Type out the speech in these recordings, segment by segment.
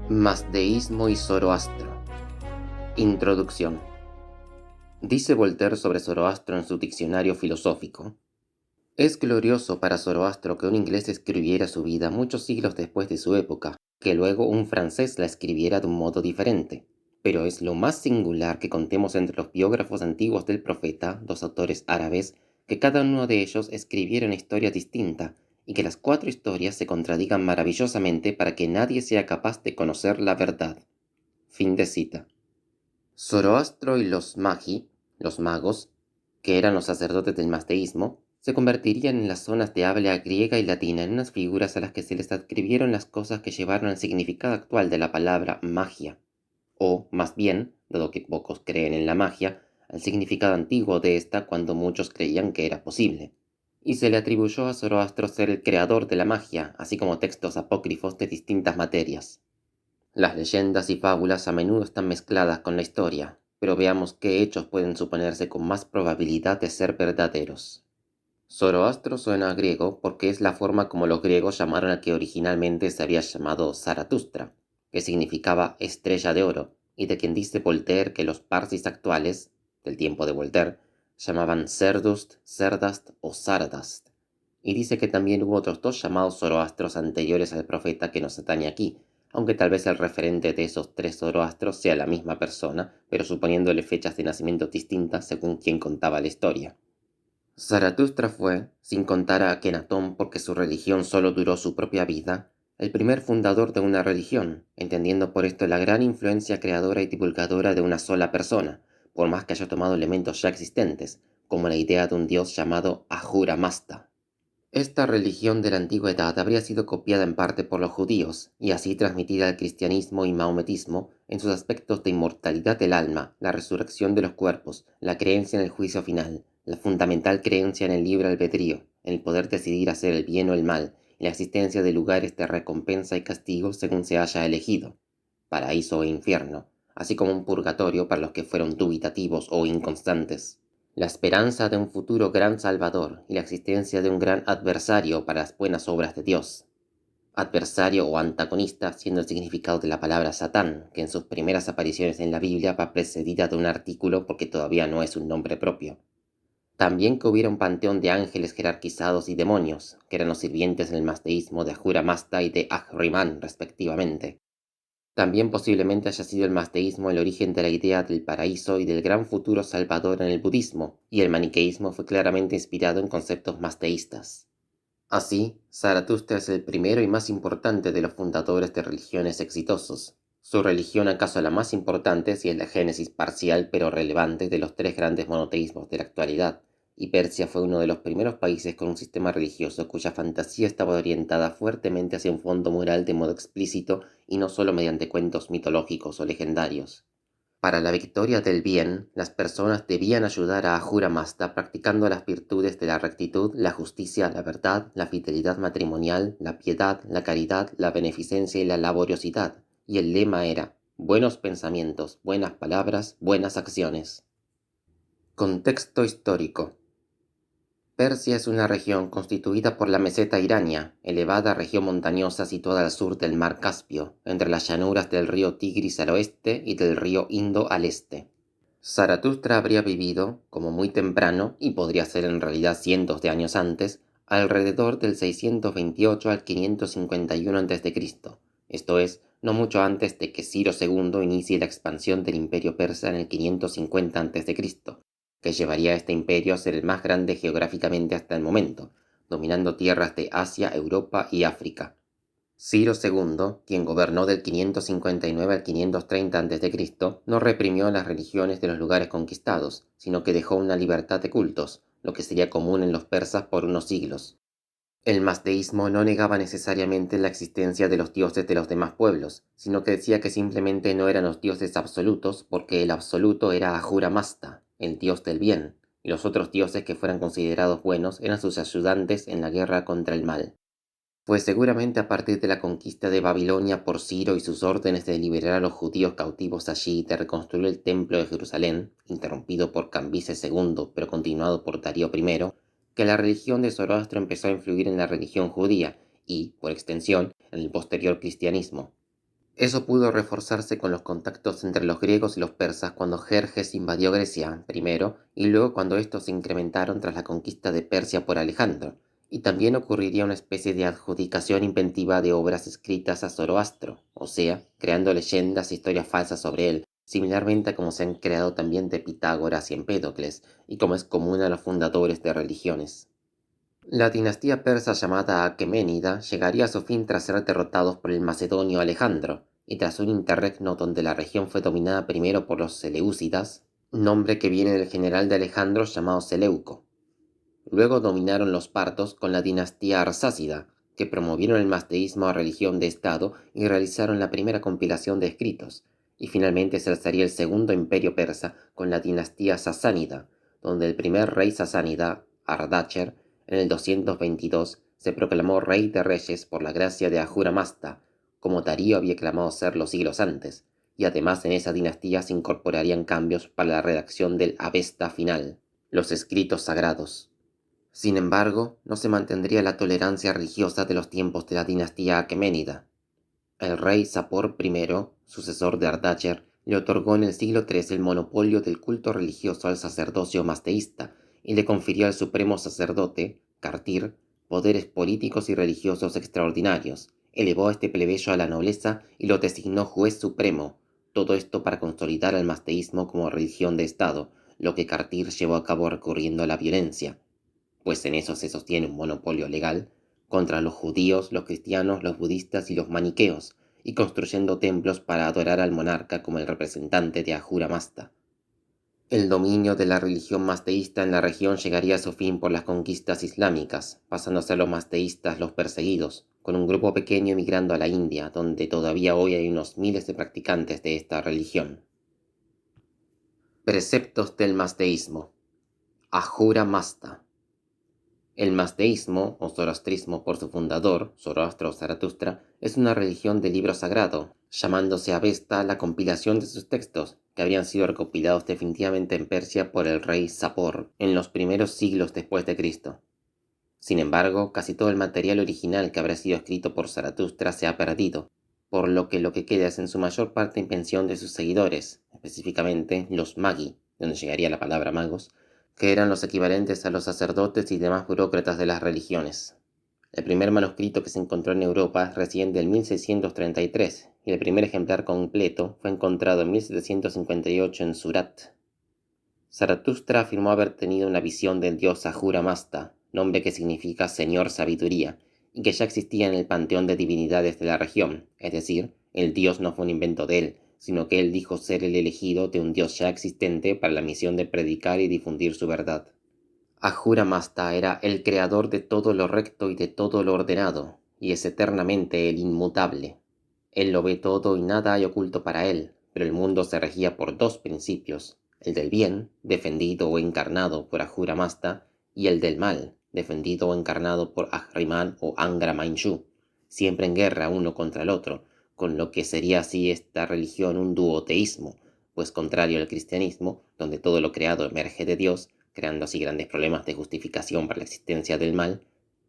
Mazdeísmo y Zoroastro. Introducción. Dice Voltaire sobre Zoroastro en su diccionario filosófico: es glorioso para Zoroastro que un inglés escribiera su vida muchos siglos después de su época, que luego un francés la escribiera de un modo diferente. Pero es lo más singular que contemos entre los biógrafos antiguos del profeta, dos autores árabes, que cada uno de ellos escribiera una historia distinta, y que las 4 historias se contradigan maravillosamente para que nadie sea capaz de conocer la verdad. Fin de cita. Zoroastro y los magi, los magos, que eran los sacerdotes del mazdeísmo, se convertirían en las zonas de habla griega y latina en unas figuras a las que se les adscribieron las cosas que llevaron al significado actual de la palabra magia, o, más bien, dado que pocos creen en la magia, al significado antiguo de esta cuando muchos creían que era posible. Y se le atribuyó a Zoroastro ser el creador de la magia, así como textos apócrifos de distintas materias. Las leyendas y fábulas a menudo están mezcladas con la historia, pero veamos qué hechos pueden suponerse con más probabilidad de ser verdaderos. Zoroastro suena a griego porque es la forma como los griegos llamaron al que originalmente se había llamado Zaratustra, que significaba estrella de oro, y de quien dice Voltaire que los parsis actuales, del tiempo de Voltaire, llamaban Zerdust, Zerdast o Zardast. Y dice que también hubo otros 2 llamados Zoroastros anteriores al profeta que nos atañe aquí, aunque tal vez el referente de esos 3 Zoroastros sea la misma persona, pero suponiéndole fechas de nacimiento distintas según quien contaba la historia. Zaratustra fue, sin contar a Akenatón porque su religión solo duró su propia vida, el primer fundador de una religión, entendiendo por esto la gran influencia creadora y divulgadora de una sola persona, por más que haya tomado elementos ya existentes, como la idea de un dios llamado Ahura Mazda. Esta religión de la antigüedad habría sido copiada en parte por los judíos, y así transmitida al cristianismo y maometismo en sus aspectos de inmortalidad del alma, la resurrección de los cuerpos, la creencia en el juicio final, la fundamental creencia en el libre albedrío, en el poder decidir hacer el bien o el mal, y la existencia de lugares de recompensa y castigo según se haya elegido, paraíso e infierno, así como un purgatorio para los que fueron dubitativos o inconstantes. La esperanza de un futuro gran Salvador y la existencia de un gran adversario para las buenas obras de Dios. Adversario o antagonista siendo el significado de la palabra Satán, que en sus primeras apariciones en la Biblia va precedida de un artículo porque todavía no es un nombre propio. También que hubiera un panteón de ángeles jerarquizados y demonios, que eran los sirvientes en el mazdeísmo de Ahura Mazda y de Ahriman, respectivamente. También posiblemente haya sido el mazdeísmo el origen de la idea del paraíso y del gran futuro salvador en el budismo, y el maniqueísmo fue claramente inspirado en conceptos mazdeístas. Así, Zaratustra es el primero y más importante de los fundadores de religiones exitosos. Su religión acaso la más importante si es la génesis parcial pero relevante de los 3 grandes monoteísmos de la actualidad, y Persia fue uno de los primeros países con un sistema religioso cuya fantasía estaba orientada fuertemente hacia un fondo moral de modo explícito y no solo mediante cuentos mitológicos o legendarios. Para la victoria del bien, las personas debían ayudar a Ahura Mazda practicando las virtudes de la rectitud, la justicia, la verdad, la fidelidad matrimonial, la piedad, la caridad, la beneficencia y la laboriosidad, y el lema era: buenos pensamientos, buenas palabras, buenas acciones. Contexto histórico. Persia es una región constituida por la meseta irania, elevada región montañosa situada al sur del mar Caspio, entre las llanuras del río Tigris al oeste y del río Indo al este. Zaratustra habría vivido, como muy temprano, y podría ser en realidad cientos de años antes, alrededor del 628 al 551 a.C., esto es, no mucho antes de que Ciro II inicie la expansión del imperio persa en el 550 a.C., que llevaría a este imperio a ser el más grande geográficamente hasta el momento, dominando tierras de Asia, Europa y África. Ciro II, quien gobernó del 559 al 530 a.C., no reprimió las religiones de los lugares conquistados, sino que dejó una libertad de cultos, lo que sería común en los persas por unos siglos. El mazdeísmo no negaba necesariamente la existencia de los dioses de los demás pueblos, sino que decía que simplemente no eran los dioses absolutos porque el absoluto era Ahura Mazda, el dios del bien, y los otros dioses que fueran considerados buenos eran sus ayudantes en la guerra contra el mal. Fue seguramente a partir de la conquista de Babilonia por Ciro y sus órdenes de liberar a los judíos cautivos allí y de reconstruir el templo de Jerusalén, interrumpido por Cambises II pero continuado por Darío I, que la religión de Zoroastro empezó a influir en la religión judía y, por extensión, en el posterior cristianismo. Eso pudo reforzarse con los contactos entre los griegos y los persas cuando Jerjes invadió Grecia primero y luego cuando estos se incrementaron tras la conquista de Persia por Alejandro, y también ocurriría una especie de adjudicación inventiva de obras escritas a Zoroastro, o sea, creando leyendas e historias falsas sobre él, similarmente a como se han creado también de Pitágoras y Empédocles, y como es común a los fundadores de religiones. La dinastía persa llamada Aqueménida llegaría a su fin tras ser derrotados por el macedonio Alejandro, y tras un interregno donde la región fue dominada primero por los Seleucidas, nombre que viene del general de Alejandro llamado Seleuco. Luego dominaron los partos con la dinastía Arsácida, que promovieron el mazdeísmo a religión de Estado y realizaron la primera compilación de escritos, y finalmente se alzaría el segundo imperio persa con la dinastía sasánida, donde el primer rey sasánida, Ardacher, en el 222 se proclamó rey de reyes por la gracia de Ahura Mazda, como Darío había clamado ser los siglos antes, y además en esa dinastía se incorporarían cambios para la redacción del Avesta final, los escritos sagrados. Sin embargo, no se mantendría la tolerancia religiosa de los tiempos de la dinastía aqueménida. El rey Sapor I, sucesor de Ardacher, le otorgó en el siglo III el monopolio del culto religioso al sacerdocio mazdeísta y le confirió al supremo sacerdote, Kartir, poderes políticos y religiosos extraordinarios, elevó a este plebeyo a la nobleza y lo designó juez supremo, todo esto para consolidar al mazdeísmo como religión de Estado, lo que Kartir llevó a cabo recurriendo a la violencia, pues en eso se sostiene un monopolio legal, contra los judíos, los cristianos, los budistas y los maniqueos, y construyendo templos para adorar al monarca como el representante de Ahura Mazda. El dominio de la religión mazdeísta en la región llegaría a su fin por las conquistas islámicas, pasando a ser los mazdeístas los perseguidos, con un grupo pequeño emigrando a la India, donde todavía hoy hay unos miles de practicantes de esta religión. Preceptos del mazdeísmo. Ahura Mazda. El mazdeísmo, o zoroastrismo por su fundador, Zoroastro o Zaratustra, es una religión de libro sagrado, llamándose Avesta la compilación de sus textos, que habrían sido recopilados definitivamente en Persia por el rey Sapor en los primeros siglos después de Cristo. Sin embargo, casi todo el material original que habrá sido escrito por Zaratustra se ha perdido, por lo que queda es en su mayor parte invención de sus seguidores, específicamente los magi, donde llegaría la palabra magos, que eran los equivalentes a los sacerdotes y demás burócratas de las religiones. El primer manuscrito que se encontró en Europa recién del 1633 y el primer ejemplar completo fue encontrado en 1758 en Surat. Zaratustra afirmó haber tenido una visión del dios Ahura Mazda, nombre que significa Señor Sabiduría, y que ya existía en el panteón de divinidades de la región, es decir, el dios no fue un invento de él, sino que él dijo ser el elegido de un dios ya existente para la misión de predicar y difundir su verdad. Ahura Mazda era el creador de todo lo recto y de todo lo ordenado, y es eternamente el inmutable. Él lo ve todo y nada hay oculto para él, pero el mundo se regía por dos principios, el del bien, defendido o encarnado por Ahura Mazda, y el del mal, defendido o encarnado por Ahriman o Angra Mainyu, siempre en guerra uno contra el otro, con lo que sería así esta religión un duoteísmo, pues contrario al cristianismo, donde todo lo creado emerge de Dios, creando así grandes problemas de justificación para la existencia del mal,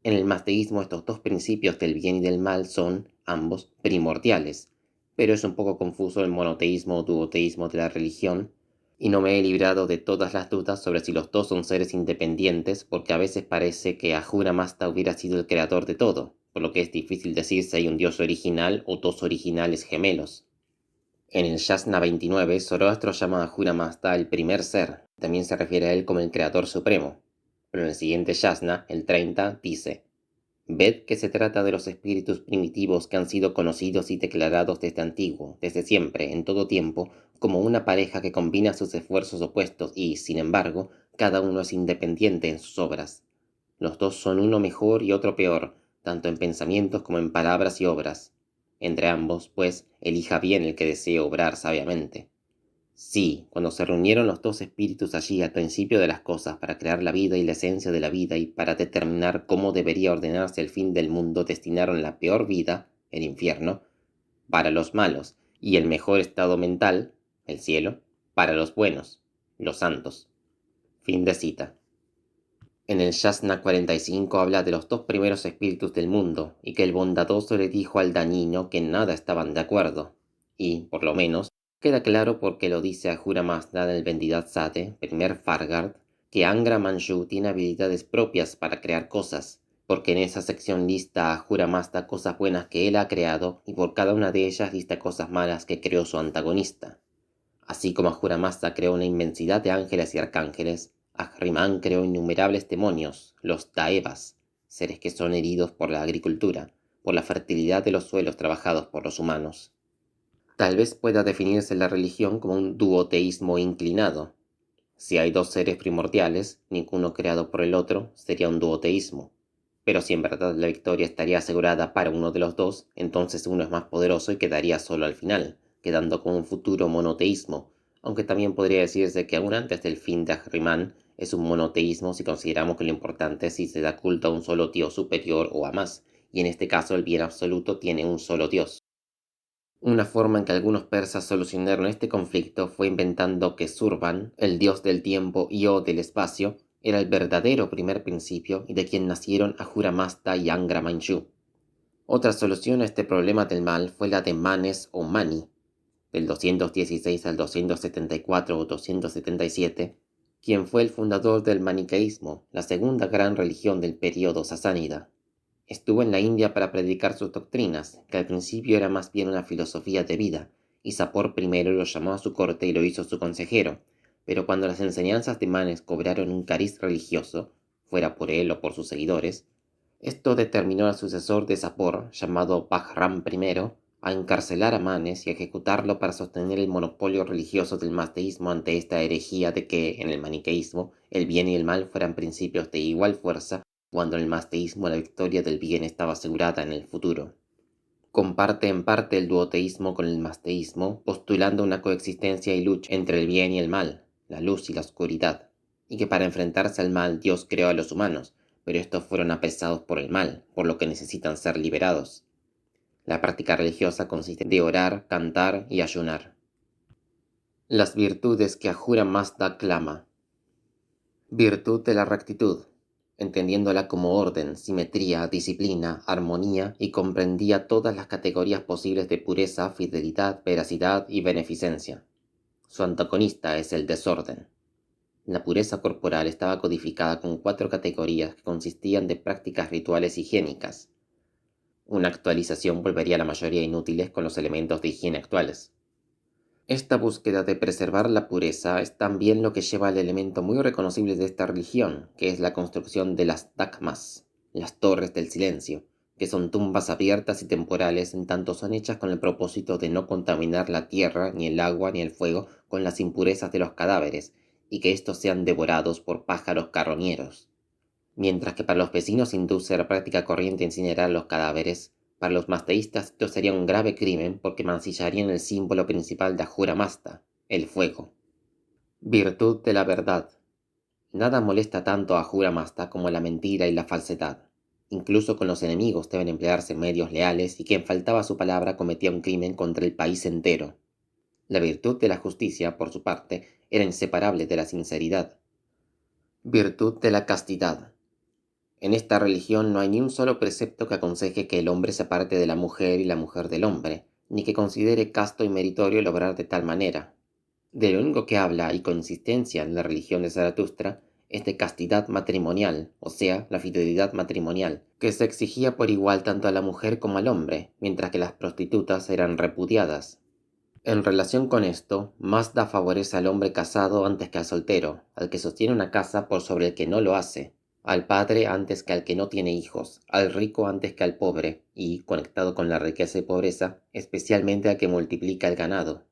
en el mazdeísmo estos dos principios del bien y del mal son, ambos, primordiales, pero es un poco confuso el monoteísmo o duoteísmo de la religión, y no me he librado de todas las dudas sobre si los dos son seres independientes, porque a veces parece que Ahura Mazda hubiera sido el creador de todo, por lo que es difícil decir si hay un dios original o dos originales gemelos. En el Yasna 29, Zoroastro llama a Ahura Mazda el primer ser, también se refiere a él como el creador supremo, pero en el siguiente Yasna, el 30, dice: ved que se trata de los espíritus primitivos que han sido conocidos y declarados desde antiguo, desde siempre, en todo tiempo, como una pareja que combina sus esfuerzos opuestos y, sin embargo, cada uno es independiente en sus obras. Los dos son uno mejor y otro peor, tanto en pensamientos como en palabras y obras. Entre ambos, pues, elija bien el que desee obrar sabiamente. Sí, cuando se reunieron los dos espíritus allí al principio de las cosas para crear la vida y la esencia de la vida y para determinar cómo debería ordenarse el fin del mundo, destinaron la peor vida, el infierno, para los malos, y el mejor estado mental, el cielo, para los buenos, los santos. Fin de cita. En el Yasna 45 habla de los dos primeros espíritus del mundo, y que el bondadoso le dijo al dañino que en nada estaban de acuerdo, y, por lo menos, queda claro porque lo dice Ahura Mazda en el Vendidat Sade, primer Fargard, que Angra Mainyu tiene habilidades propias para crear cosas, porque en esa sección lista a Ahura Mazda cosas buenas que él ha creado y por cada una de ellas lista cosas malas que creó su antagonista. Así como Ahura Mazda creó una inmensidad de ángeles y arcángeles, Ahriman creó innumerables demonios, los Daevas, seres que son heridos por la agricultura, por la fertilidad de los suelos trabajados por los humanos. Tal vez pueda definirse la religión como un duoteísmo inclinado. Si hay dos seres primordiales, ninguno creado por el otro, sería un duoteísmo. Pero si en verdad la victoria estaría asegurada para uno de los dos, entonces uno es más poderoso y quedaría solo al final, quedando como un futuro monoteísmo, aunque también podría decirse que aún antes del fin de Ahriman es un monoteísmo si consideramos que lo importante es si se da culto a un solo dios superior o a más, y en este caso el bien absoluto tiene un solo dios. Una forma en que algunos persas solucionaron este conflicto fue inventando que Surban, el dios del tiempo y o del espacio, era el verdadero primer principio y de quien nacieron Ahura Mazda y Angra Mainyu. Otra solución a este problema del mal fue la de Manes o Mani, del 216 al 274 o 277, quien fue el fundador del maniqueísmo, la segunda gran religión del período sasánida. Estuvo en la India para predicar sus doctrinas, que al principio era más bien una filosofía de vida, y Sapor I lo llamó a su corte y lo hizo su consejero, pero cuando las enseñanzas de Manes cobraron un cariz religioso, fuera por él o por sus seguidores, esto determinó al sucesor de Sapor, llamado Bahram I, a encarcelar a Manes y a ejecutarlo para sostener el monopolio religioso del mazdeísmo ante esta herejía de que, en el maniqueísmo, el bien y el mal fueran principios de igual fuerza cuando en el mazdeísmo la victoria del bien estaba asegurada en el futuro. Comparte en parte el duoteísmo con el mazdeísmo, postulando una coexistencia y lucha entre el bien y el mal, la luz y la oscuridad, y que para enfrentarse al mal Dios creó a los humanos, pero estos fueron apresados por el mal, por lo que necesitan ser liberados. La práctica religiosa consiste de orar, cantar y ayunar. Las virtudes que Ahura Mazda clama. Virtud de la rectitud, entendiéndola como orden, simetría, disciplina, armonía, y comprendía todas las categorías posibles de pureza, fidelidad, veracidad y beneficencia. Su antagonista es el desorden. La pureza corporal estaba codificada con 4 categorías que consistían de prácticas rituales higiénicas. Una actualización volvería la mayoría inútiles con los elementos de higiene actuales. Esta búsqueda de preservar la pureza es también lo que lleva al elemento muy reconocible de esta religión, que es la construcción de las dakmas, las torres del silencio, que son tumbas abiertas y temporales en tanto son hechas con el propósito de no contaminar la tierra, ni el agua, ni el fuego con las impurezas de los cadáveres, y que estos sean devorados por pájaros carroñeros. Mientras que para los vecinos hindúes era práctica corriente incinerar los cadáveres, para los mazdeístas esto sería un grave crimen porque mancillarían el símbolo principal de Ahura Mazda, el fuego. Virtud de la verdad. Nada molesta tanto a Ahura Mazda como la mentira y la falsedad. Incluso con los enemigos deben emplearse medios leales y quien faltaba a su palabra cometía un crimen contra el país entero. La virtud de la justicia, por su parte, era inseparable de la sinceridad. Virtud de la castidad. En esta religión no hay ni un solo precepto que aconseje que el hombre se aparte de la mujer y la mujer del hombre, ni que considere casto y meritorio el obrar de tal manera. De lo único que habla y con insistencia en la religión de Zaratustra es de castidad matrimonial, o sea, la fidelidad matrimonial, que se exigía por igual tanto a la mujer como al hombre, mientras que las prostitutas eran repudiadas. En relación con esto, Mazda favorece al hombre casado antes que al soltero, al que sostiene una casa por sobre el que no lo hace, al padre antes que al que no tiene hijos, al rico antes que al pobre, y, conectado con la riqueza y pobreza, especialmente al que multiplica el ganado.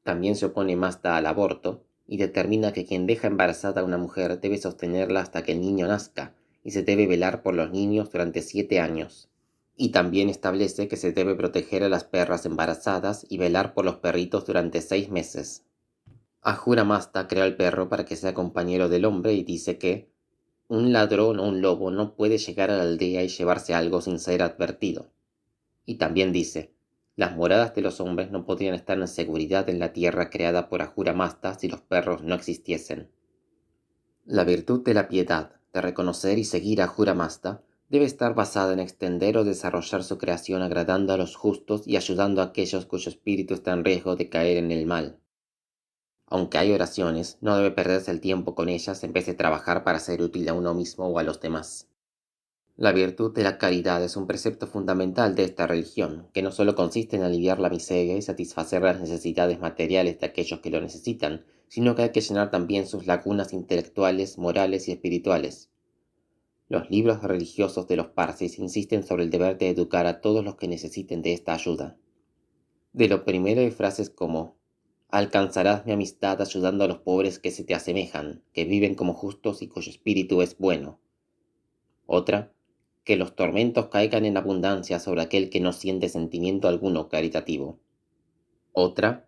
También se opone Mazda al aborto, y determina que quien deja embarazada a una mujer debe sostenerla hasta que el niño nazca, y se debe velar por los niños durante 7 años. Y también establece que se debe proteger a las perras embarazadas y velar por los perritos durante 6 meses. Ahura Mazda creó al perro para que sea compañero del hombre y dice que un ladrón o un lobo no puede llegar a la aldea y llevarse algo sin ser advertido. Y también dice, las moradas de los hombres no podrían estar en seguridad en la tierra creada por Ahura Mazda si los perros no existiesen. La virtud de la piedad, de reconocer y seguir a Ahura Mazda, debe estar basada en extender o desarrollar su creación agradando a los justos y ayudando a aquellos cuyo espíritu está en riesgo de caer en el mal. Aunque hay oraciones, no debe perderse el tiempo con ellas en vez de trabajar para ser útil a uno mismo o a los demás. La virtud de la caridad es un precepto fundamental de esta religión, que no solo consiste en aliviar la miseria y satisfacer las necesidades materiales de aquellos que lo necesitan, sino que hay que llenar también sus lagunas intelectuales, morales y espirituales. Los libros religiosos de los parsis insisten sobre el deber de educar a todos los que necesiten de esta ayuda. De lo primero hay frases como: alcanzarás mi amistad ayudando a los pobres que se te asemejan, que viven como justos y cuyo espíritu es bueno. Otra: que los tormentos caigan en abundancia sobre aquel que no siente sentimiento alguno caritativo. Otra: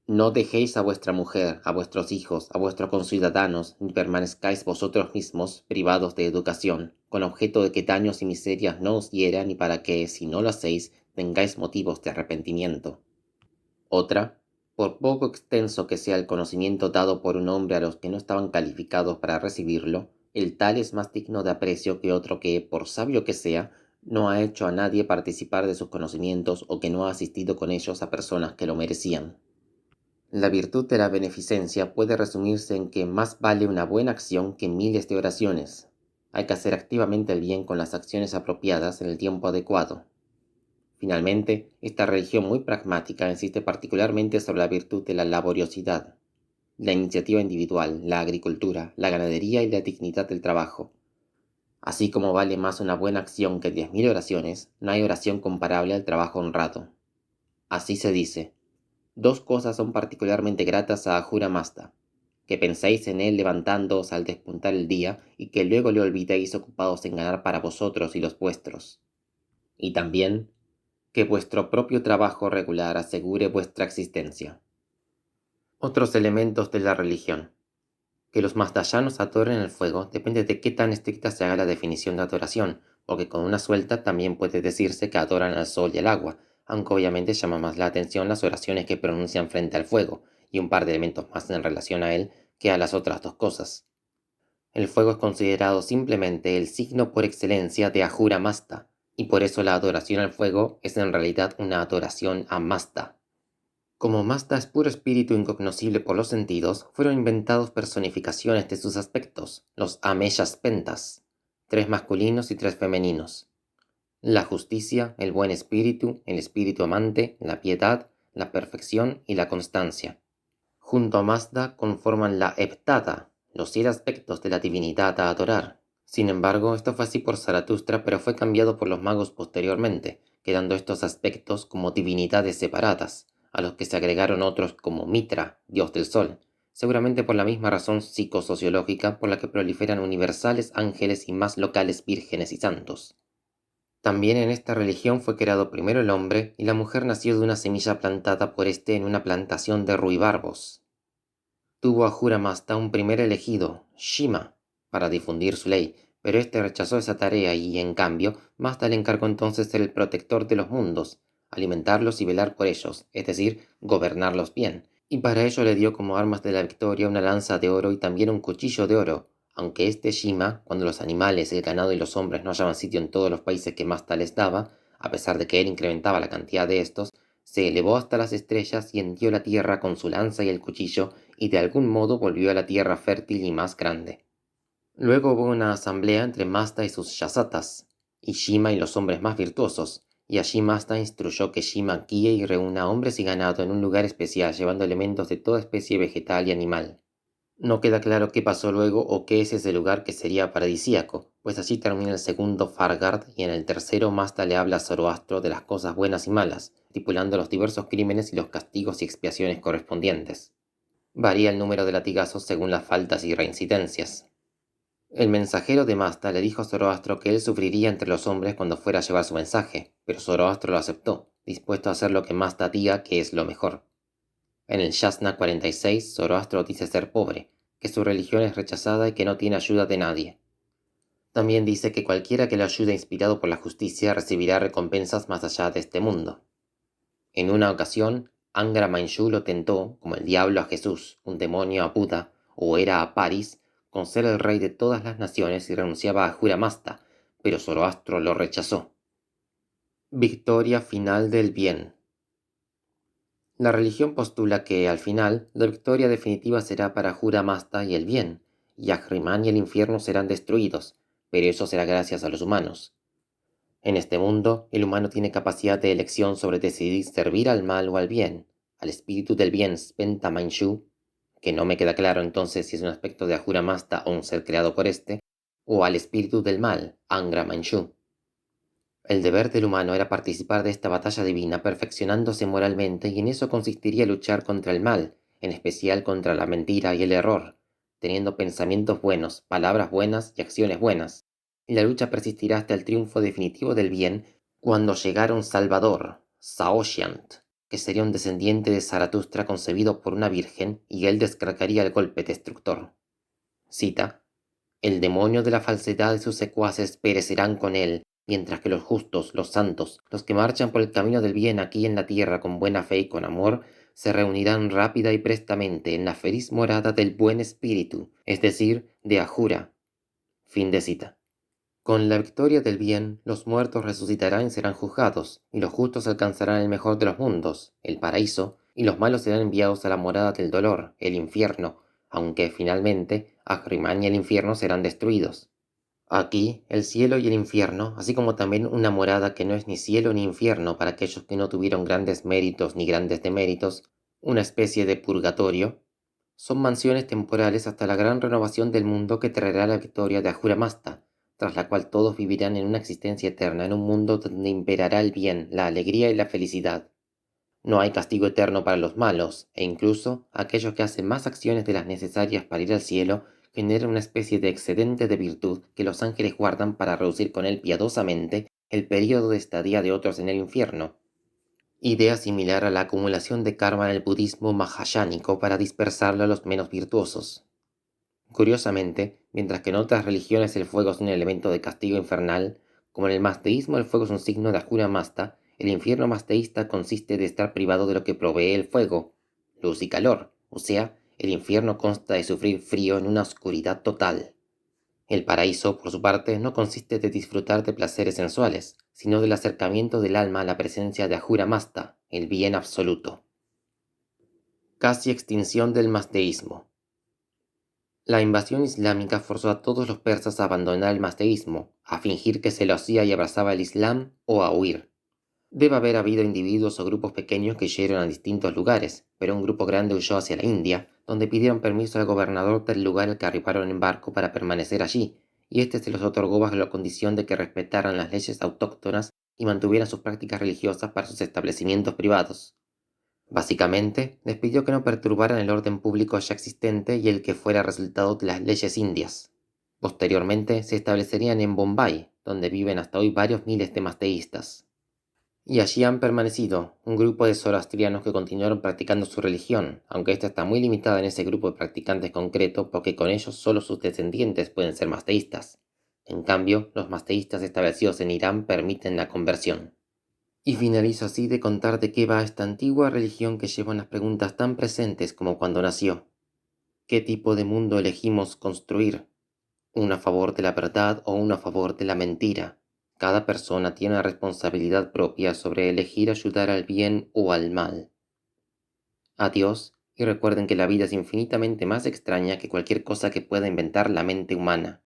no dejéis a vuestra mujer, a vuestros hijos, a vuestros conciudadanos, ni permanezcáis vosotros mismos privados de educación, con objeto de que daños y miserias no os hieran y para que, si no lo hacéis, tengáis motivos de arrepentimiento. Otra: por poco extenso que sea el conocimiento dado por un hombre a los que no estaban calificados para recibirlo, el tal es más digno de aprecio que otro que, por sabio que sea, no ha hecho a nadie participar de sus conocimientos o que no ha asistido con ellos a personas que lo merecían. La virtud de la beneficencia puede resumirse en que más vale una buena acción que miles de oraciones. Hay que hacer activamente el bien con las acciones apropiadas en el tiempo adecuado. Finalmente, esta religión muy pragmática insiste particularmente sobre la virtud de la laboriosidad, la iniciativa individual, la agricultura, la ganadería y la dignidad del trabajo. Así como vale más una buena acción que 10.000 oraciones, no hay oración comparable al trabajo honrado. Así se dice: dos cosas son particularmente gratas a Ahura Mazda: que penséis en él levantándoos al despuntar el día y que luego le olvidéis ocupados en ganar para vosotros y los vuestros. Y también que vuestro propio trabajo regular asegure vuestra existencia. Otros elementos de la religión. Que los mazdayanos adoren el fuego depende de qué tan estricta se haga la definición de adoración, porque con una suelta también puede decirse que adoran al sol y al agua, aunque obviamente llama más la atención las oraciones que pronuncian frente al fuego, y un par de elementos más en relación a él que a las otras dos cosas. El fuego es considerado simplemente el signo por excelencia de Ahura Mazda, y por eso la adoración al fuego es en realidad una adoración a Mazda. Como Mazda es puro espíritu incognoscible por los sentidos, fueron inventados personificaciones de sus aspectos, los Ameyaspentas, 3 masculinos y 3 femeninos: la justicia, el buen espíritu, el espíritu amante, la piedad, la perfección y la constancia. Junto a Mazda conforman la Heptada, los 7 aspectos de la divinidad a adorar. Sin embargo, esto fue así por Zaratustra, pero fue cambiado por los magos posteriormente, quedando estos aspectos como divinidades separadas, a los que se agregaron otros como Mitra, dios del sol, seguramente por la misma razón psicosociológica por la que proliferan universales ángeles y más locales vírgenes y santos. También en esta religión fue creado primero el hombre, y la mujer nació de una semilla plantada por éste en una plantación de ruibarbos. Tuvo Ahura Mazda un primer elegido, Shima, para difundir su ley, pero éste rechazó esa tarea y, en cambio, Mazda le encargó entonces ser el protector de los mundos, alimentarlos y velar por ellos, es decir, gobernarlos bien, y para ello le dio como armas de la victoria una lanza de oro y también un cuchillo de oro, aunque este Shima, cuando los animales, el ganado y los hombres no hallaban sitio en todos los países que Mazda les daba, a pesar de que él incrementaba la cantidad de estos, se elevó hasta las estrellas y hendió la tierra con su lanza y el cuchillo, y de algún modo volvió a la tierra fértil y más grande. Luego hubo una asamblea entre Mazda y sus yasatas, y Shima y los hombres más virtuosos, y allí Mazda instruyó que Shima guíe y reúna hombres y ganado en un lugar especial llevando elementos de toda especie vegetal y animal. No queda claro qué pasó luego o qué es ese lugar que sería paradisíaco, pues allí termina el segundo Fargard y en el tercero Mazda le habla a Zoroastro de las cosas buenas y malas, estipulando los diversos crímenes y los castigos y expiaciones correspondientes. Varía el número de latigazos según las faltas y reincidencias. El mensajero de Mazda le dijo a Zoroastro que él sufriría entre los hombres cuando fuera a llevar su mensaje, pero Zoroastro lo aceptó, dispuesto a hacer lo que Mazda diga que es lo mejor. En el Yasna 46, Zoroastro dice ser pobre, que su religión es rechazada y que no tiene ayuda de nadie. También dice que cualquiera que lo ayude inspirado por la justicia recibirá recompensas más allá de este mundo. En una ocasión, Angra Mainyu lo tentó, como el diablo a Jesús, un demonio a Buda, o era a Paris, con ser el rey de todas las naciones y renunciaba a Ahura Mazda, pero Zoroastro lo rechazó. Victoria final del bien. La religión postula que, al final, la victoria definitiva será para Ahura Mazda y el bien, y Ahriman y el infierno serán destruidos, pero eso será gracias a los humanos. En este mundo, el humano tiene capacidad de elección sobre decidir servir al mal o al bien, al espíritu del bien Spenta Manchu, que no me queda claro entonces si es un aspecto de Ahura Mazda o un ser creado por este, o al espíritu del mal, Angra Manchu. El deber del humano era participar de esta batalla divina perfeccionándose moralmente, y en eso consistiría luchar contra el mal, en especial contra la mentira y el error, teniendo pensamientos buenos, palabras buenas y acciones buenas. Y la lucha persistirá hasta el triunfo definitivo del bien, cuando llegara un Salvador, Saoshyant, que sería un descendiente de Zaratustra concebido por una virgen, y él descargaría el golpe destructor. Cita: el demonio de la falsedad y sus secuaces perecerán con él, mientras que los justos, los santos, los que marchan por el camino del bien aquí en la tierra con buena fe y con amor, se reunirán rápida y prestamente en la feliz morada del buen espíritu, es decir, de Ahura. Fin de cita. Con la victoria del bien, los muertos resucitarán y serán juzgados, y los justos alcanzarán el mejor de los mundos, el paraíso, y los malos serán enviados a la morada del dolor, el infierno, aunque finalmente Ahriman y el infierno serán destruidos. Aquí, el cielo y el infierno, así como también una morada que no es ni cielo ni infierno para aquellos que no tuvieron grandes méritos ni grandes deméritos, una especie de purgatorio, son mansiones temporales hasta la gran renovación del mundo que traerá la victoria de Ahura Mazda, tras la cual todos vivirán en una existencia eterna en un mundo donde imperará el bien, la alegría y la felicidad. No hay castigo eterno para los malos, e incluso aquellos que hacen más acciones de las necesarias para ir al cielo generan una especie de excedente de virtud que los ángeles guardan para reducir con él piadosamente el período de estadía de otros en el infierno. Idea similar a la acumulación de karma en el budismo mahayánico para dispersarlo a los menos virtuosos. Curiosamente, mientras que en otras religiones el fuego es un elemento de castigo infernal, como en el mazdeísmo el fuego es un signo de Ahura Mazda, el infierno mazdeísta consiste de estar privado de lo que provee el fuego, luz y calor, o sea, el infierno consta de sufrir frío en una oscuridad total. El paraíso, por su parte, no consiste de disfrutar de placeres sensuales, sino del acercamiento del alma a la presencia de Ahura Mazda, el bien absoluto. Casi extinción del mazdeísmo. La invasión islámica forzó a todos los persas a abandonar el mazdeísmo, a fingir que se lo hacía y abrazaba el islam, o a huir. Debe haber habido individuos o grupos pequeños que huyeron a distintos lugares, pero un grupo grande huyó hacia la India, donde pidieron permiso al gobernador del lugar al que arribaron en barco para permanecer allí, y este se los otorgó bajo la condición de que respetaran las leyes autóctonas y mantuvieran sus prácticas religiosas para sus establecimientos privados. Básicamente, les pidió que no perturbaran el orden público ya existente y el que fuera resultado de las leyes indias. Posteriormente, se establecerían en Bombay, donde viven hasta hoy varios miles de mazdeístas. Y allí han permanecido un grupo de zoroastrianos que continuaron practicando su religión, aunque esta está muy limitada en ese grupo de practicantes concreto, porque con ellos solo sus descendientes pueden ser mazdeístas. En cambio, los mazdeístas establecidos en Irán permiten la conversión. Y finalizo así de contar de qué va esta antigua religión que lleva unas preguntas tan presentes como cuando nació. ¿Qué tipo de mundo elegimos construir? ¿Uno a favor de la verdad o uno a favor de la mentira? Cada persona tiene una responsabilidad propia sobre elegir ayudar al bien o al mal. Adiós, y recuerden que la vida es infinitamente más extraña que cualquier cosa que pueda inventar la mente humana.